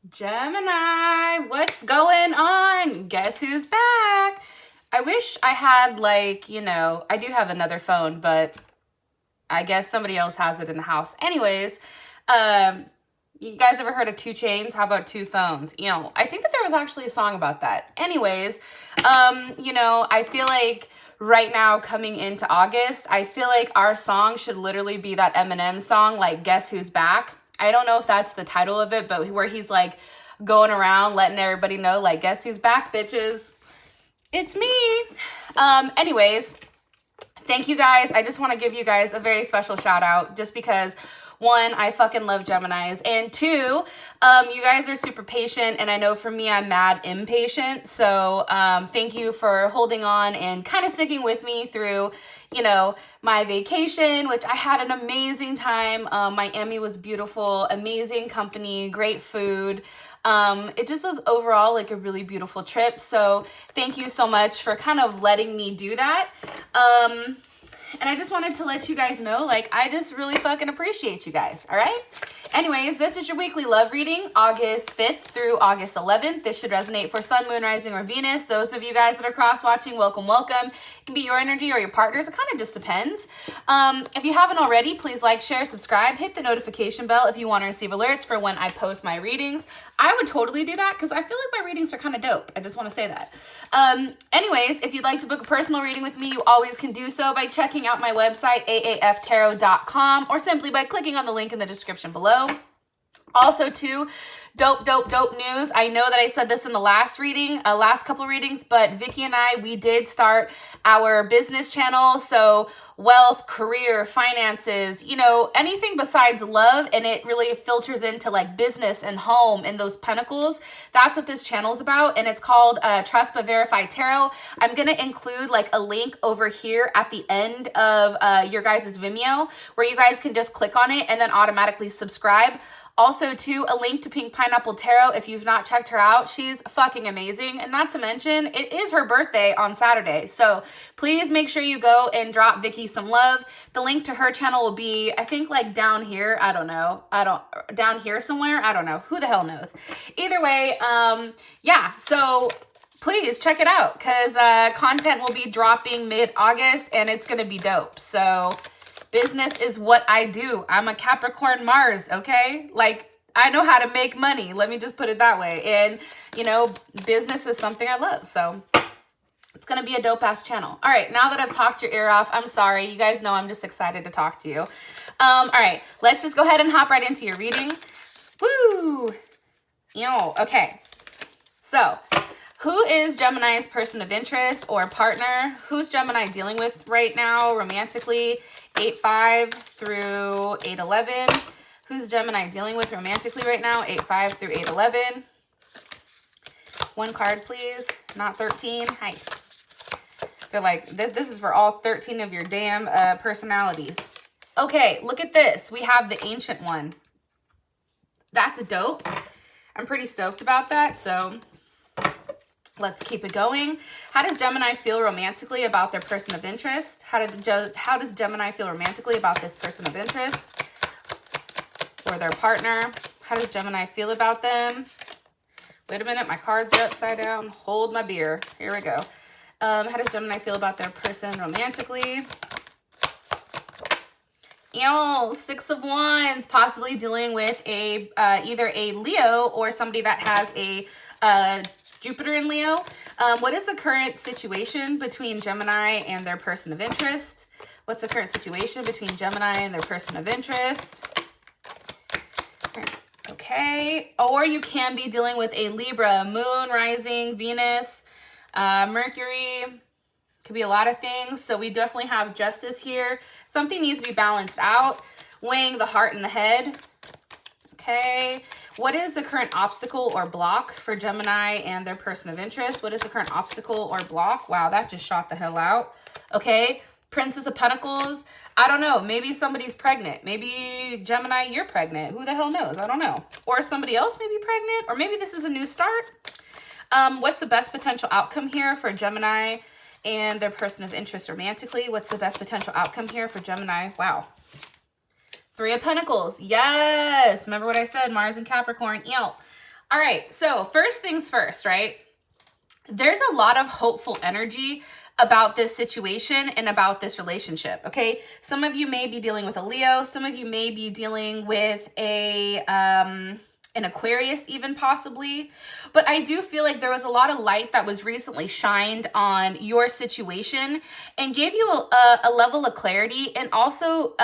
Gemini, what's going on? Guess who's back? I wish I had I do have another phone, but I guess somebody else has it in the house. Anyways, you guys ever heard of two chains? How about two phones? I think that there was actually a song about that. Anyways, I feel like right now coming into August, I feel like our song should literally be that Eminem song, like Guess Who's Back? I don't know if that's the title of it, but where he's like going around letting everybody know, like, guess who's back, bitches? It's me. Anyways, thank you guys. I just want to give you guys a very special shout out just because one, I fucking love Geminis, and two, you guys are super patient, and I know for me, I'm mad impatient, so thank you for holding on and kind of sticking with me through, my vacation, which I had an amazing time. Miami was beautiful, amazing company, great food. It just was overall like a really beautiful trip, so thank you so much for kind of letting me do that. And I just wanted to let you guys know, like, I just really fucking appreciate you guys, all right? Anyways, this is your weekly love reading, August 5th through August 11th. This should resonate for Sun, Moon, Rising, or Venus. Those of you guys that are cross-watching, welcome, welcome. It can be your energy or your partner's. It kind of just depends. If you haven't already, please like, share, subscribe, hit the notification bell if you want to receive alerts for when I post my readings. I would totally do that because I feel like my readings are kind of dope. I just want to say that. Anyways, if you'd like to book a personal reading with me, you always can do so by checking out my website, aaftarot.com, or simply by clicking on the link in the description below. Also, too, dope news. I know that I said this in the last couple readings, but Vicky and I, we did start our business channel. So wealth, career, finances, anything besides love, and it really filters into like business and home and those pentacles. That's what this channel is about, and it's called Trust But Verify Tarot. I'm going to include like a link over here at the end of your guys' Vimeo where you guys can just click on it and then automatically subscribe. Also, too, a link to Pink Pineapple Tarot if you've not checked her out. She's fucking amazing. And not to mention, it is her birthday on Saturday. So please make sure you go and drop Vicky some love. The link to her channel will be, I think, like down here. I don't know. Down here somewhere. I don't know. Who the hell knows? Either way, yeah. So please check it out because content will be dropping mid-August and it's going to be dope. So business is what I do. I'm a Capricorn Mars, okay? Like, I know how to make money. Let me just put it that way. And, business is something I love. So it's going to be a dope-ass channel. All right, now that I've talked your ear off, I'm sorry. You guys know I'm just excited to talk to you. All right, let's just go ahead and hop right into your reading. Woo! Okay. So, who is Gemini's person of interest or partner? Who's Gemini dealing with right now romantically? 8-5 through 8-11. Who's Gemini dealing with romantically right now? 8-5 through 8-11. One card, please. Not 13. Hi. They're like, this is for all 13 of your damn personalities. Okay, look at this. We have the ancient one. That's dope. I'm pretty stoked about that, so let's keep it going. How does Gemini feel romantically about their person of interest? How does Gemini feel romantically about this person of interest or their partner? How does Gemini feel about them? Wait a minute, my cards are upside down. Hold my beer. Here we go. How does Gemini feel about their person romantically? Six of Wands, possibly dealing with either a Leo or somebody that has a Jupiter in Leo. What is the current situation between Gemini and their person of interest? What's the current situation between Gemini and their person of interest? Okay. Or you can be dealing with a Libra, Moon, Rising, Venus, Mercury. Could be a lot of things. So we definitely have justice here. Something needs to be balanced out. Weighing the heart and the head. Okay. What is the current obstacle or block for Gemini and their person of interest? What is the current obstacle or block? Wow, that just shot the hell out. Okay. Princess of Pentacles. I don't know. Maybe somebody's pregnant. Maybe Gemini, you're pregnant. Who the hell knows? I don't know. Or somebody else may be pregnant. Or maybe this is a new start. What's the best potential outcome here for Gemini and their person of interest romantically? What's the best potential outcome here for Gemini? Wow. Three of Pentacles. Yes. Remember what I said, Mars and Capricorn. All right, so first things first, right? There's a lot of hopeful energy about this situation and about this relationship, okay? Some of you may be dealing with a Leo. Some of you may be dealing with an Aquarius even possibly. But I do feel like there was a lot of light that was recently shined on your situation and gave you a level of clarity, and also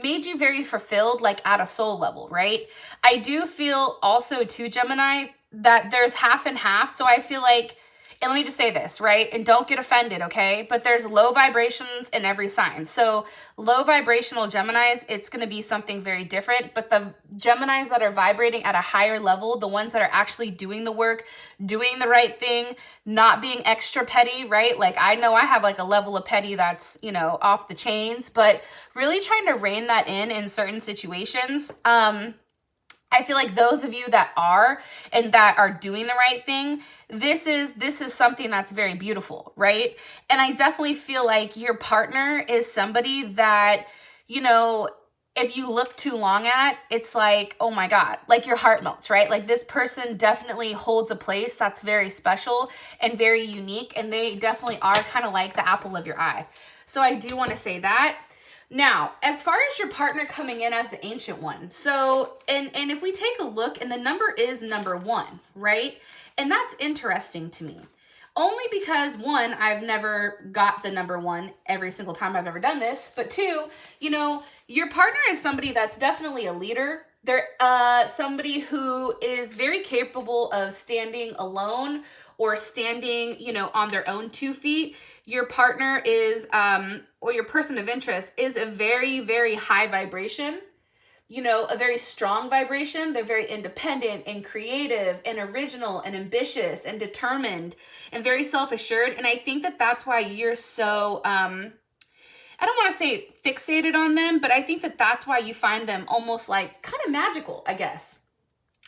made you very fulfilled, like at a soul level, right? I do feel also too, Gemini, that there's half and half. So I feel like, and let me just say this, right? And don't get offended, okay? But there's low vibrations in every sign. So low vibrational Geminis, it's going to be something very different. But the Geminis that are vibrating at a higher level, the ones that are actually doing the work, doing the right thing, not being extra petty, right? Like I know I have like a level of petty that's, you know, off the chains, but really trying to rein that in certain situations. I feel like those of you that are and that are doing the right thing, this is something that's very beautiful, right? And I definitely feel like your partner is somebody that, you know, if you look too long at, it's like, oh my God, like your heart melts, right? Like this person definitely holds a place that's very special and very unique, and they definitely are kind of like the apple of your eye. So I do want to say that. Now, as far as your partner coming in as the Ancient One, so, and if we take a look, and the number is number 1, right? And that's interesting to me. Only because, 1, I've never got the number 1 every single time I've ever done this. But 2, you know, your partner is somebody that's definitely a leader. They're somebody who is very capable of standing alone or standing, you know, on their own 2 feet. Your partner is, or your person of interest is a very, very high vibration, you know, a very strong vibration. They're very independent and creative and original and ambitious and determined and very self-assured. And I think that that's why you're so, I don't want to say fixated on them, but I think that that's why you find them almost like kind of magical, I guess.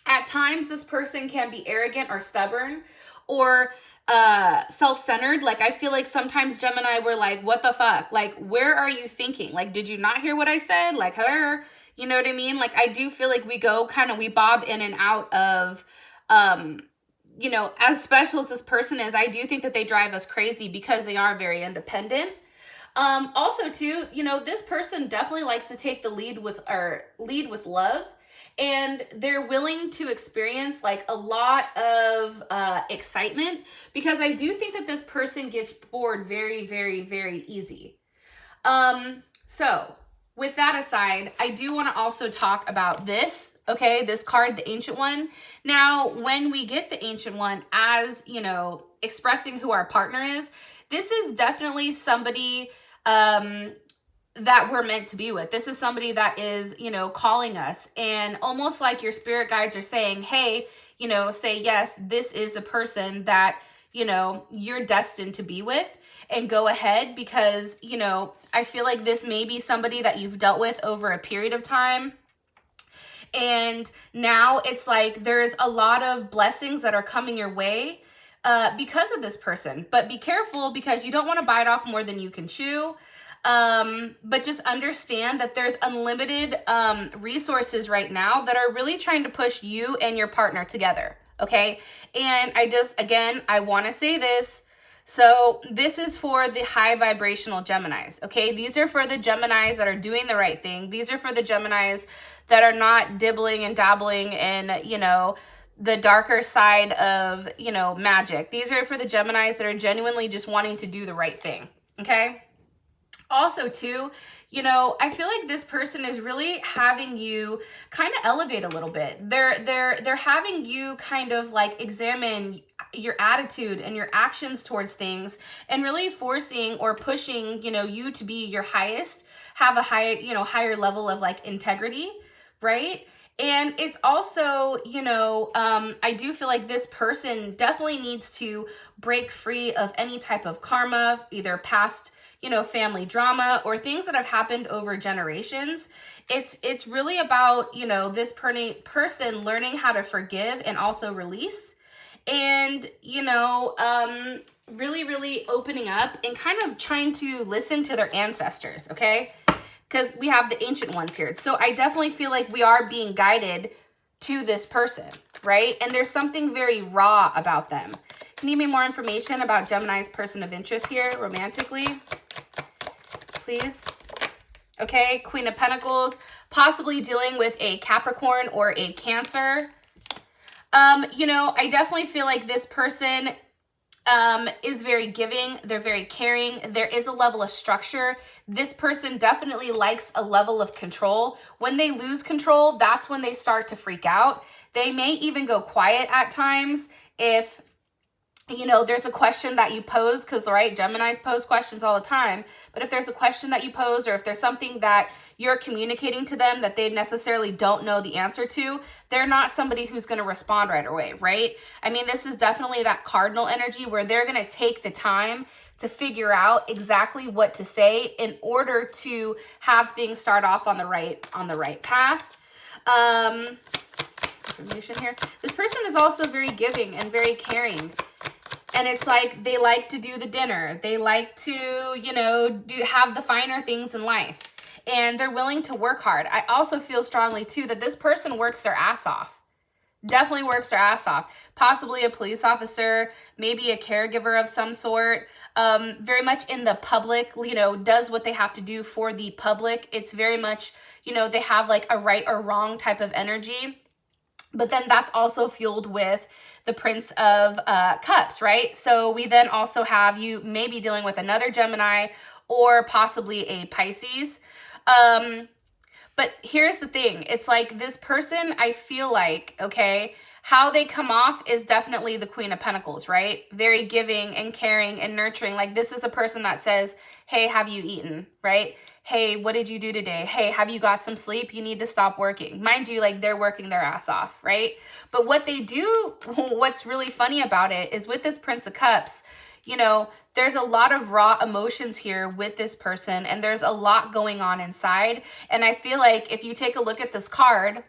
At times, this person can be arrogant or stubborn or self-centered. Like I feel like sometimes Gemini, we're like, what the fuck? Like, where are you thinking? Like, did you not hear what I said? Like, her, you know what I mean? Like, I do feel like we bob in and out of, you know, as special as this person is, I do think that they drive us crazy because they are very independent. Also too, you know, this person definitely likes to take the lead with love. And they're willing to experience like a lot of excitement, because I do think that this person gets bored very, very, very easy. So with that aside, I do want to also talk about this, okay? This card, the Ancient One. Now, when we get the Ancient One as, you know, expressing who our partner is, this is definitely somebody that we're meant to be with. This is somebody that is, you know, calling us, and almost like your spirit guides are saying, hey, you know, say yes, this is a person that, you know, you're destined to be with, and go ahead, because, you know, I feel like this may be somebody that you've dealt with over a period of time. And now it's like there's a lot of blessings that are coming your way because of this person. But be careful, because you don't want to bite off more than you can chew. But just understand that there's unlimited resources right now that are really trying to push you and your partner together, okay? And I want to say this. So this is for the high vibrational Geminis, okay? These are for the Geminis that are doing the right thing. These are for the Geminis that are not dibbling and dabbling in, you know, the darker side of, you know, magic. These are for the Geminis that are genuinely just wanting to do the right thing, okay? Also too, you know, I feel like this person is really having you kind of elevate a little bit. They're having you kind of like examine your attitude and your actions towards things, and really forcing or pushing, you know, you to be your highest, have a higher level of like integrity, right? And it's also, you know, I do feel like this person definitely needs to break free of any type of karma, either past, you know, family drama or things that have happened over generations. It's really about, you know, this person learning how to forgive and also release, and, you know, really, really opening up and kind of trying to listen to their ancestors, okay? Because we have the Ancient Ones here. So I definitely feel like we are being guided to this person, right? And there's something very raw about them. Can you give me more information about Gemini's person of interest here, romantically, please? Okay, Queen of Pentacles, possibly dealing with a Capricorn or a Cancer. You know, I definitely feel like this person is very giving. They're very caring. There is a level of structure. This person definitely likes a level of control. When they lose control, that's when they start to freak out. They may even go quiet at times if, you know, there's a question that you pose, because, right, Geminis pose questions all the time. But if there's a question that you pose, or if there's something that you're communicating to them that they necessarily don't know the answer to, they're not somebody who's going to respond right away, right? I mean, this is definitely that cardinal energy where they're going to take the time to figure out exactly what to say in order to have things start off on the right path. Information here. This person is also very giving and very caring. And it's like they like to do the dinner. They like to, you know, have the finer things in life. And they're willing to work hard. I also feel strongly, too, that this person works their ass off. Definitely works their ass off. Possibly a police officer, maybe a caregiver of some sort. Very much in the public, you know, does what they have to do for the public. It's very much, you know, they have like a right or wrong type of energy. But then that's also fueled with the Prince of Cups, right? So we then also have you maybe dealing with another Gemini or possibly a Pisces. But here's the thing. It's like this person, I feel like, okay, how they come off is definitely the Queen of Pentacles, right? Very giving and caring and nurturing. Like this is a person that says, hey, have you eaten, right? Hey, what did you do today? Hey, have you got some sleep? You need to stop working. Mind you, like they're working their ass off, right? But what they do, what's really funny about it is with this Prince of Cups, you know, there's a lot of raw emotions here with this person and there's a lot going on inside. And I feel like if you take a look at this card,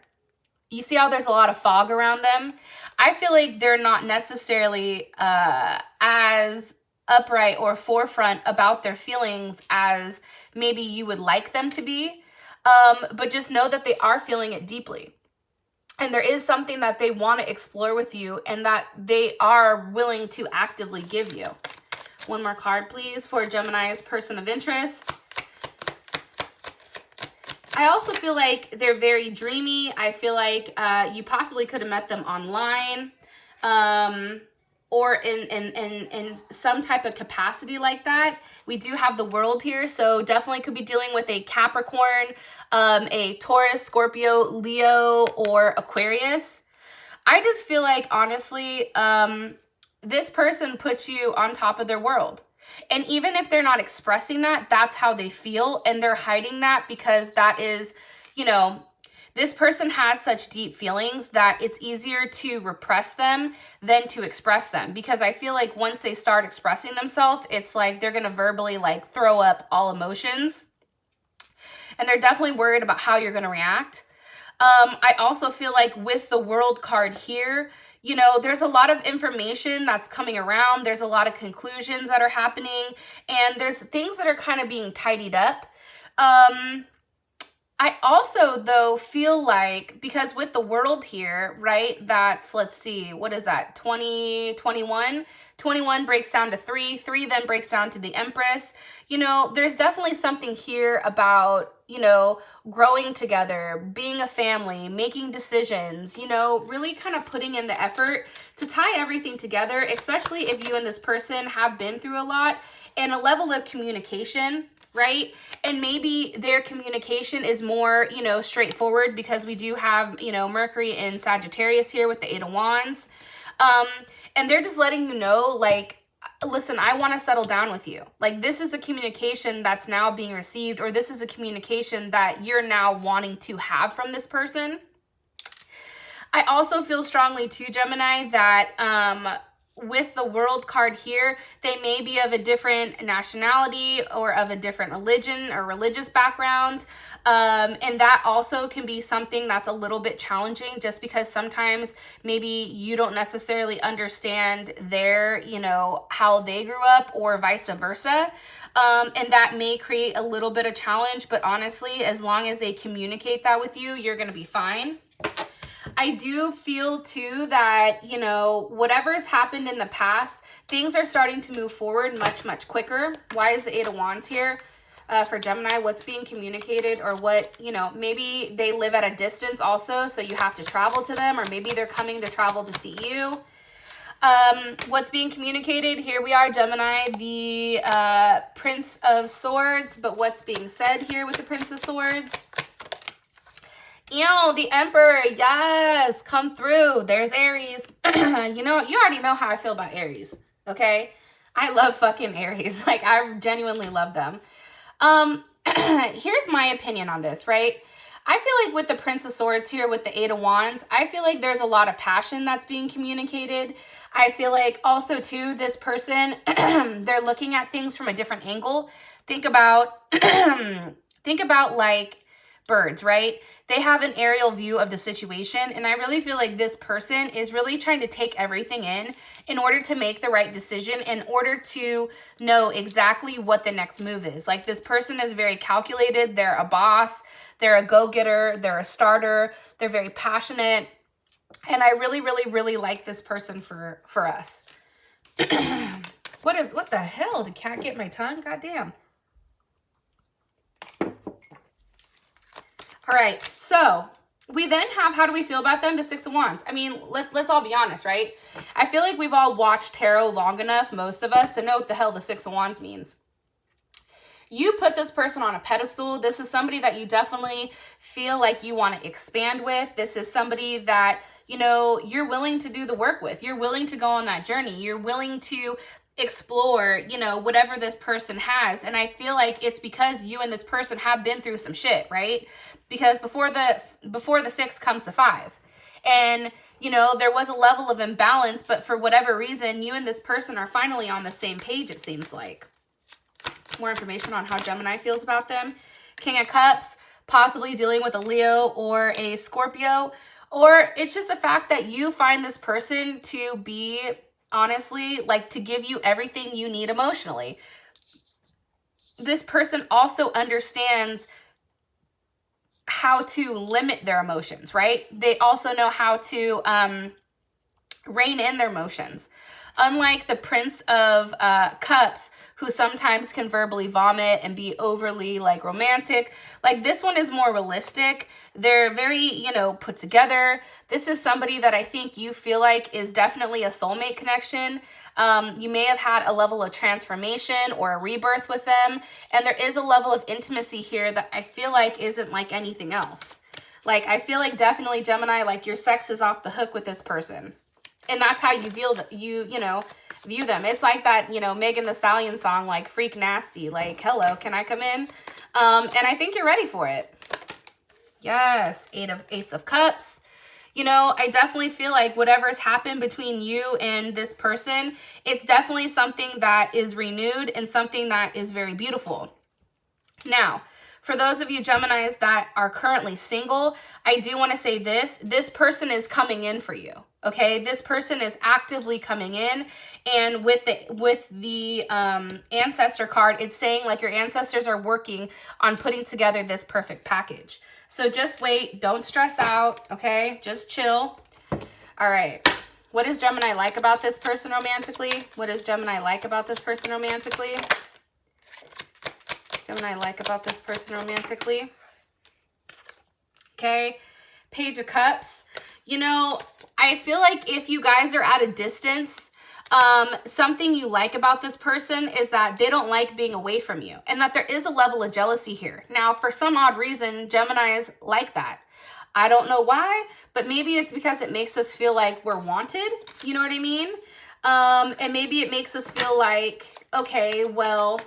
you see how there's a lot of fog around them. I feel like they're not necessarily as upright or forefront about their feelings as maybe you would like them to be. But just know that they are feeling it deeply. And there is something that they want to explore with you and that they are willing to actively give you. One more card, please, for Gemini's person of interest. I also feel like they're very dreamy. I feel like you possibly could have met them online or in some type of capacity like that. We do have the World here, so definitely could be dealing with a Capricorn, a Taurus, Scorpio, Leo, or Aquarius. I just feel like, honestly, this person puts you on top of their world. And even if they're not expressing that, that's how they feel. And they're hiding that because that is, you know, this person has such deep feelings that it's easier to repress them than to express them. Because I feel like once they start expressing themselves, it's like they're going to verbally like throw up all emotions. And they're definitely worried about how you're going to react. I also feel like with the World card here, you know, there's a lot of information that's coming around. There's a lot of conclusions that are happening. And there's things that are kind of being tidied up. I also, though, feel like, because with the World here, right, that's, let's see, what is that, 21? 21 breaks down to 3. 3 then breaks down to the Empress. You know, there's definitely something here about, you know, growing together, being a family, making decisions, you know, really kind of putting in the effort to tie everything together, especially if you and this person have been through a lot, and a level of communication, right? And maybe their communication is more, you know, straightforward because we do have, you know, Mercury in Sagittarius here with the 8 of Wands. And they're just letting you know, like, listen, I want to settle down with you. Like, this is a communication that's now being received, or this is a communication that you're now wanting to have from this person. I also feel strongly too, Gemini, that with the World card here, they may be of a different nationality or of a different religion or religious background. And that also can be something that's a little bit challenging, just because sometimes maybe you don't necessarily understand their, you know, how they grew up, or vice versa. And that may create a little bit of challenge, but honestly, as long as they communicate that with you, you're going to be fine. I do feel too that, you know, whatever's happened in the past, things are starting to move forward much, much quicker. Why is the Eight of Wands here? For Gemini, what's being communicated, or what, you know, maybe they live at a distance also, so you have to travel to them, or maybe they're coming to travel to see you. What's being communicated? Here we are, Gemini, the Prince of Swords, but what's being said here with the Prince of Swords? Ew, the Emperor, yes, come through. There's Aries. You know, you already know how I feel about Aries, okay? I love fucking Aries. Like, I genuinely love them. Here's my opinion on this, right? I feel like with the Prince of Swords here, with the Eight of Wands, I feel like there's a lot of passion that's being communicated. I feel like also too, this person, they're looking at things from a different angle. Think about, think about like birds, right? They have an aerial view of the situation, and I really feel like this person is really trying to take everything in order to make the right decision, in order to know exactly what the next move is. Like, this person is very calculated. They're a boss. They're a go-getter. They're a starter. They're very passionate. And I really, really, really like this person for us. What the hell? Did cat get my tongue? Goddamn. All right, so we then have, how do we feel about them? The Six of Wands. I mean, let's all be honest, right? I feel like we've all watched tarot long enough, most of us, to know what the hell the Six of Wands means. You put this person on a pedestal. This is somebody that you definitely feel like you want to expand with. This is somebody that, you know, you're willing to do the work with. You're willing to go on that journey. You're willing to explore, you know, whatever this person has. And I feel like it's because you and this person have been through some shit, right? Because before the six comes the five. And, you know, there was a level of imbalance, but for whatever reason, you and this person are finally on the same page, it seems like. More information on how Gemini feels about them. King of Cups, possibly dealing with a Leo or a Scorpio. Or it's just a fact that you find this person to be, honestly, like, to give you everything you need emotionally. This person also understands how to limit their emotions, right? They also know how to rein in their emotions. Unlike the Prince of Cups, who sometimes can verbally vomit and be overly, like, romantic. Like, this one is more realistic. They're very, you know, put together. This is somebody that I think you feel like is definitely a soulmate connection. You may have had a level of transformation or a rebirth with them. And there is a level of intimacy here that I feel like isn't like anything else. Like, I feel like definitely, Gemini, like, your sex is off the hook with this person. And that's how you feel that you know, view them. It's like that, you know, Megan Thee Stallion song, like, Freak Nasty. Like, hello, can I come in? And I think you're ready for it. Yes, Ace of Cups. You know, I definitely feel like whatever's happened between you and this person, it's definitely something that is renewed and something that is very beautiful. Now, for those of you Geminis that are currently single, I do want to say this person is coming in for you. Okay, this person is actively coming in, and with the ancestor card, it's saying like your ancestors are working on putting together this perfect package. So just wait, don't stress out, okay? Just chill. All right, what does Gemini like about this person romantically? What does Gemini like about this person romantically? Gemini like about this person romantically? Okay, Page of Cups. You know, I feel like if you guys are at a distance, something you like about this person is that they don't like being away from you, and that there is a level of jealousy here. Now, for some odd reason, Geminis like that. I don't know why, but maybe it's because it makes us feel like we're wanted. You know what I mean? And maybe it makes us feel like, okay, well,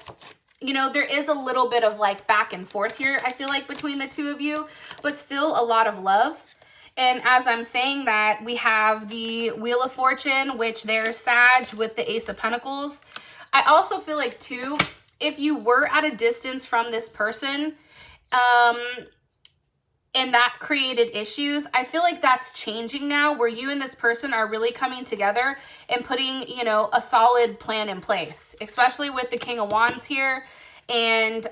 you know, there is a little bit of like back and forth here, I feel like, between the two of you, but still a lot of love. And as I'm saying that, we have the Wheel of Fortune, which there's Sag with the Ace of Pentacles. I also feel like, too, if you were at a distance from this person, and that created issues, I feel like that's changing now, where you and this person are really coming together and putting, you know, a solid plan in place, especially with the King of Wands here And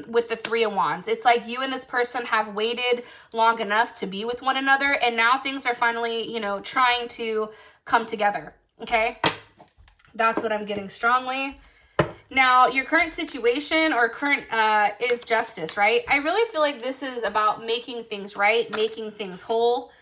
with the Three of Wands, it's like you and this person have waited long enough to be with one another, and now things are finally, you know, trying to come together. Okay, that's what I'm getting strongly. Now, your current situation or current is justice, right? I really feel like this is about making things right, making things whole,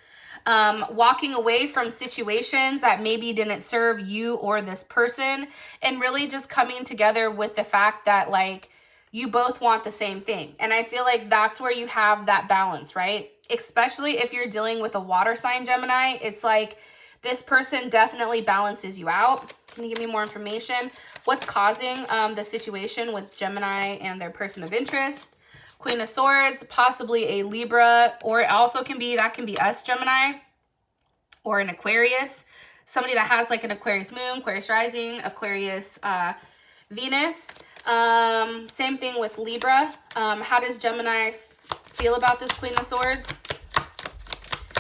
walking away from situations that maybe didn't serve you or this person, and really just coming together with the fact that, like, you both want the same thing. And I feel like that's where you have that balance, right? Especially if you're dealing with a water sign, Gemini. It's like this person definitely balances you out. Can you give me more information? What's causing the situation with Gemini and their person of interest? Queen of Swords, possibly a Libra, or it also can be, that can be us, Gemini, or an Aquarius. Somebody that has like an Aquarius moon, Aquarius rising, Aquarius Venus. Same thing with Libra. How does Gemini feel about this Queen of Swords?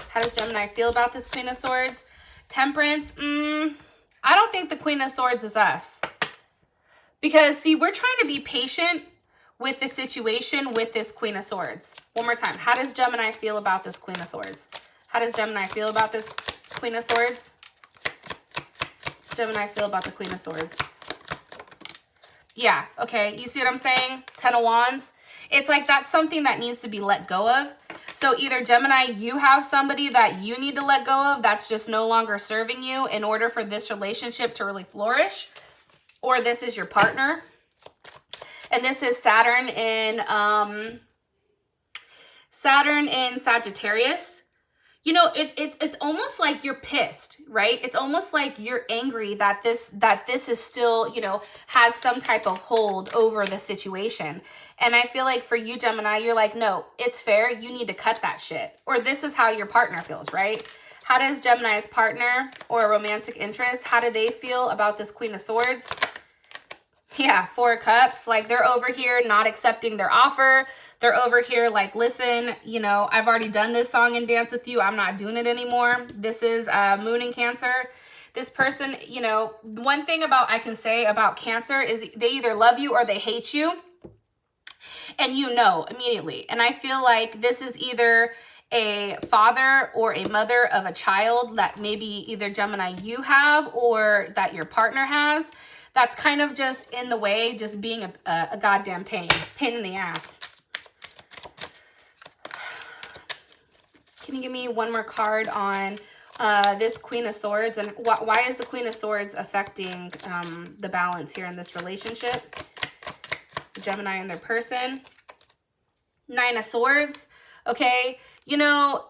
How does Gemini feel about this Queen of Swords? Temperance, I don't think the Queen of Swords is us. Because, see, we're trying to be patient with the situation with this Queen of Swords. One more time. How does Gemini feel about this Queen of Swords? How does Gemini feel about this Queen of Swords? How does Gemini feel about the Queen of Swords? Yeah, okay. You see what I'm saying? Ten of Wands. It's like that's something that needs to be let go of. So either Gemini, you have somebody that you need to let go of that's just no longer serving you in order for this relationship to really flourish, or this is your partner. And this is Saturn in Sagittarius. You know, it's almost like you're pissed, right? It's almost like you're angry that this is still, you know, has some type of hold over the situation. And I feel like for you, Gemini, you're like, no, it's fair. You need to cut that shit. Or this is how your partner feels, right? How does Gemini's partner or romantic interest, how do they feel about this Queen of Swords? Yeah, Four of Cups. Like, they're over here not accepting their offer. They're over here like, listen, you know, I've already done this song and dance with you. I'm not doing it anymore. This is Moon in Cancer. This person, you know, one thing I can say about Cancer is they either love you or they hate you. And you know immediately. And I feel like this is either a father or a mother of a child that maybe either Gemini you have or that your partner has. That's kind of just in the way, just being a goddamn pain in the ass. Can you give me one more card on this Queen of Swords? And why is the Queen of Swords affecting the balance here in this relationship? Gemini and their person. Nine of Swords. Okay. You know,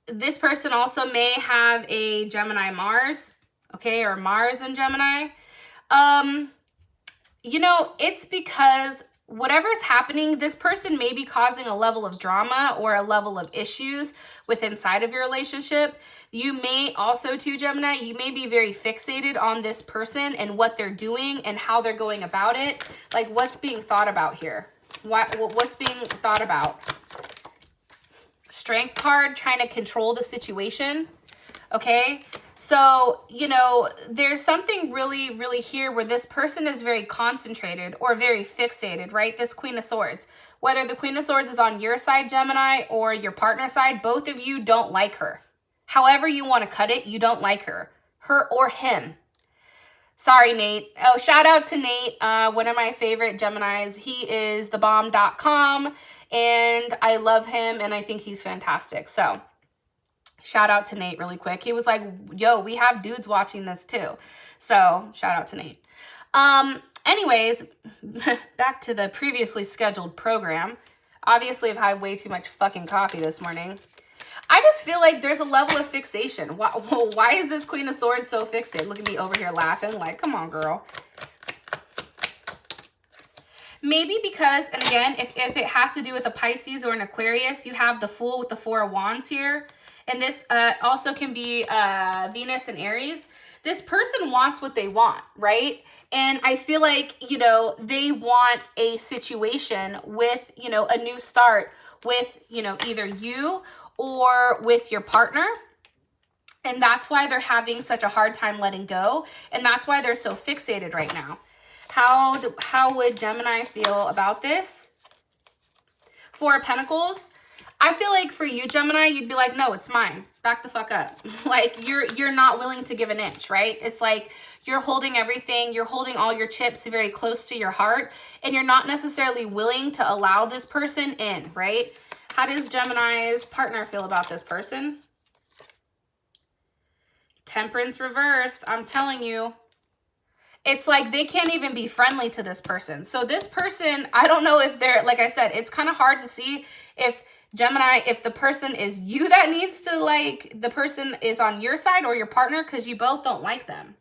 this person also may have a Gemini Mars. Okay, or Mars and Gemini. You know, it's because whatever's happening, this person may be causing a level of drama or a level of issues inside of your relationship. You may also, too, Gemini, you may be very fixated on this person and what they're doing and how they're going about it. Like, what's being thought about here? What's being thought about? Strength card, trying to control the situation. Okay. So, you know, there's something really, really here where this person is very concentrated or very fixated, right? This Queen of Swords. Whether the Queen of Swords is on your side, Gemini, or your partner's side, both of you don't like her. However you want to cut it, you don't like her. Her or him. Sorry, Nate. Oh, shout out to Nate, one of my favorite Geminis. He is thebomb.com, and I love him, and I think he's fantastic. So shout out to Nate really quick. He was like, yo, we have dudes watching this too. So shout out to Nate. Anyways, back to the previously scheduled program. Obviously, I've had way too much fucking coffee this morning. I just feel like there's a level of fixation. Why is this Queen of Swords so fixated? Look at me over here laughing like, come on, girl. Maybe because, and again, if it has to do with a Pisces or an Aquarius, you have the Fool with the Four of Wands here. And this also can be Venus and Aries. This person wants what they want, right? And I feel like, you know, they want a situation with, you know, a new start with, you know, either you or with your partner. And that's why they're having such a hard time letting go. And that's why they're so fixated right now. How would Gemini feel about this? Four of Pentacles. I feel like for you, Gemini, you'd be like, no, it's mine. Back the fuck up. Like you're not willing to give an inch, right? It's like you're holding everything. You're holding all your chips very close to your heart, and you're not necessarily willing to allow this person in, right? How does Gemini's partner feel about this person? Temperance reversed. I'm telling you. It's like they can't even be friendly to this person. So this person, I don't know if they're, like I said, it's kind of hard to see if Gemini, if the person is you that needs to, like, the person is on your side or your partner, because you both don't like them.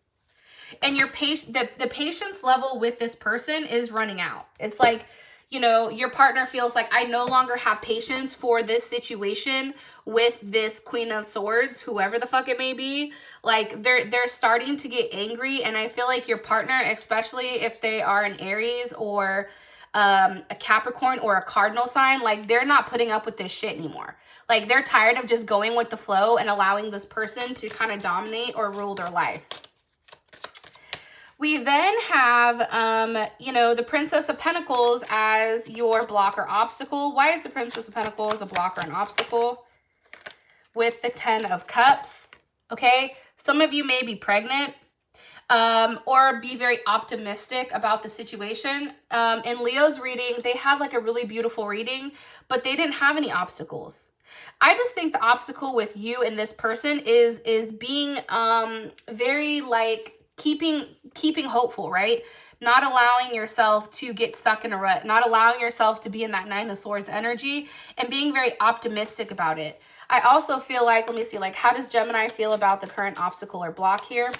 And your the patience level with this person is running out. It's like, you know, your partner feels like, I no longer have patience for this situation with this Queen of Swords, whoever the fuck it may be. Like they're starting to get angry, and I feel like your partner, especially if they are an Aries or a Capricorn or a cardinal sign, like they're not putting up with this shit anymore. Like they're tired of just going with the flow and allowing this person to kind of dominate or rule their life. We then have, you know, the Princess of Pentacles as your blocker obstacle. Why is the Princess of Pentacles a blocker and obstacle? With the 10 of Cups, okay? Some of you may be pregnant or be very optimistic about the situation. In Leo's reading, they had like a really beautiful reading, but they didn't have any obstacles. I just think the obstacle with you and this person is being very like keeping hopeful, right? Not allowing yourself to get stuck in a rut, not allowing yourself to be in that Nine of Swords energy, and being very optimistic about it. I also feel like, let me see, like, how does Gemini feel about the current obstacle or block here?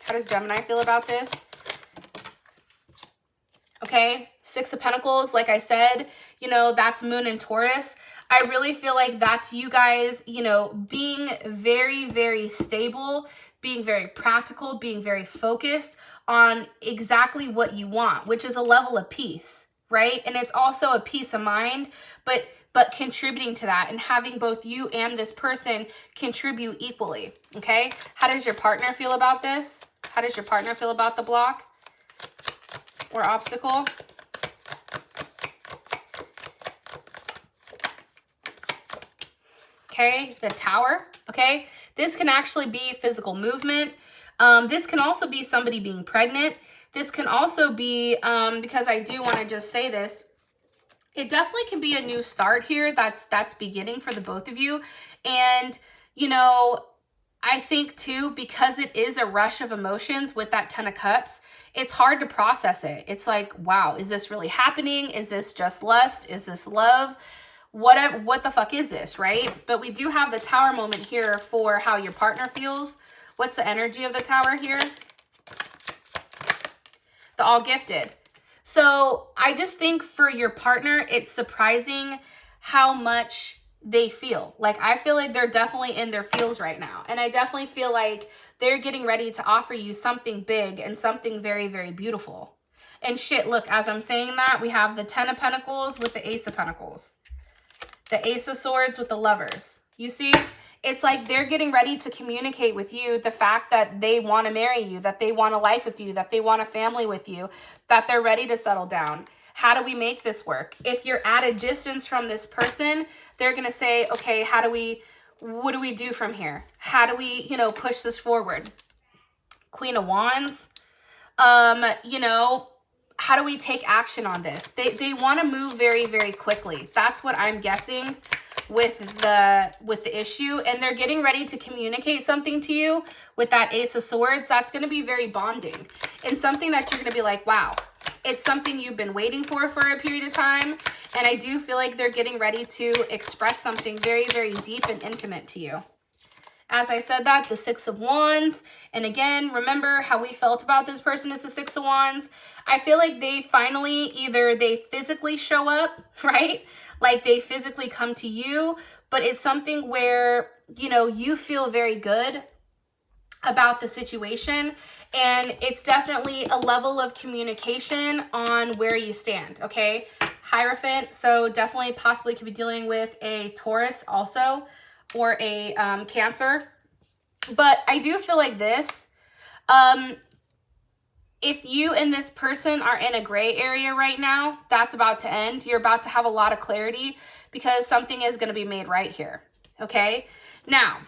How does Gemini feel about this? Okay, Six of Pentacles, like I said, you know, that's Moon in Taurus. I really feel like that's you guys, you know, being very, very stable, being very practical, being very focused on exactly what you want, which is a level of peace, right? And it's also a peace of mind, but contributing to that and having both you and this person contribute equally, okay? How does your partner feel about this? How does your partner feel about the block or obstacle? Okay, the Tower, okay? This can actually be physical movement. This can also be somebody being pregnant. This can also be, because I do want to just say this, it definitely can be a new start here that's beginning for the both of you. And, you know, I think too, because it is a rush of emotions with that 10 of Cups, it's hard to process it. It's like, wow, is this really happening? Is this just lust? Is this love? What the fuck is this, right? But we do have the Tower moment here for how your partner feels. What's the energy of the Tower here? The All Gifted. So I just think for your partner, it's surprising how much they feel. Like, I feel like they're definitely in their feels right now. And I definitely feel like they're getting ready to offer you something big and something very, very beautiful. And shit, look, as I'm saying that, we have the 10 of Pentacles with the Ace of Pentacles. The Ace of Swords with the Lovers. You see? It's like they're getting ready to communicate with you the fact that they want to marry you, that they want a life with you, that they want a family with you, that they're ready to settle down. How do we make this work? If you're at a distance from this person, they're going to say, okay, what do we do from here? How do we, you know, push this forward? Queen of Wands, you know, how do we take action on this? They want to move very, very quickly. That's what I'm guessing with the issue, and they're getting ready to communicate something to you with that Ace of Swords. That's going to be very bonding and something that you're going to be like, wow, it's something you've been waiting for a period of time. And I do feel like they're getting ready to express something very, very deep and intimate to you. As I said that, the Six of Wands, and again, remember how we felt about this person is the Six of Wands. I feel like they finally, either they physically show up, right? Like they physically come to you, but it's something where, you know, you feel very good about the situation. And it's definitely a level of communication on where you stand, okay? Hierophant, so definitely possibly could be dealing with a Taurus also, or a Cancer. But I do feel like this, if you and this person are in a gray area right now, that's about to end. You're about to have a lot of clarity because something is going to be made right here. Okay? Now,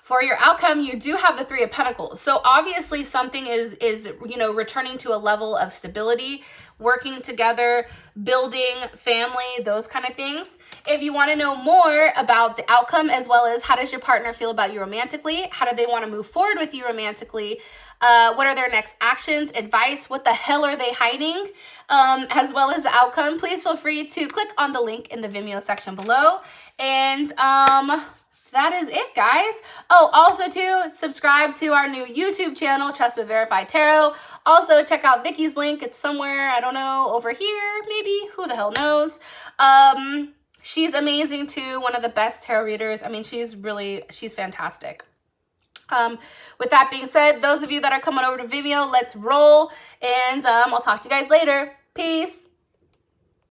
for your outcome, you do have the Three of Pentacles. So obviously something is you know, returning to a level of stability, working together, building family, those kind of things. If you want to know more about the outcome, as well as how does your partner feel about you romantically, how do they want to move forward with you romantically, what are their next actions, advice, what the hell are they hiding, as well as the outcome, please feel free to click on the link in the Vimeo section below. And that is it, guys. Oh, also too, subscribe to our new YouTube channel, Trust But Verify Tarot. Also, check out Vicky's link. It's somewhere, I don't know, over here, maybe. Who the hell knows? She's amazing too. One of the best tarot readers. I mean, she's fantastic. With that being said, those of you that are coming over to Vimeo, let's roll. And I'll talk to you guys later. Peace.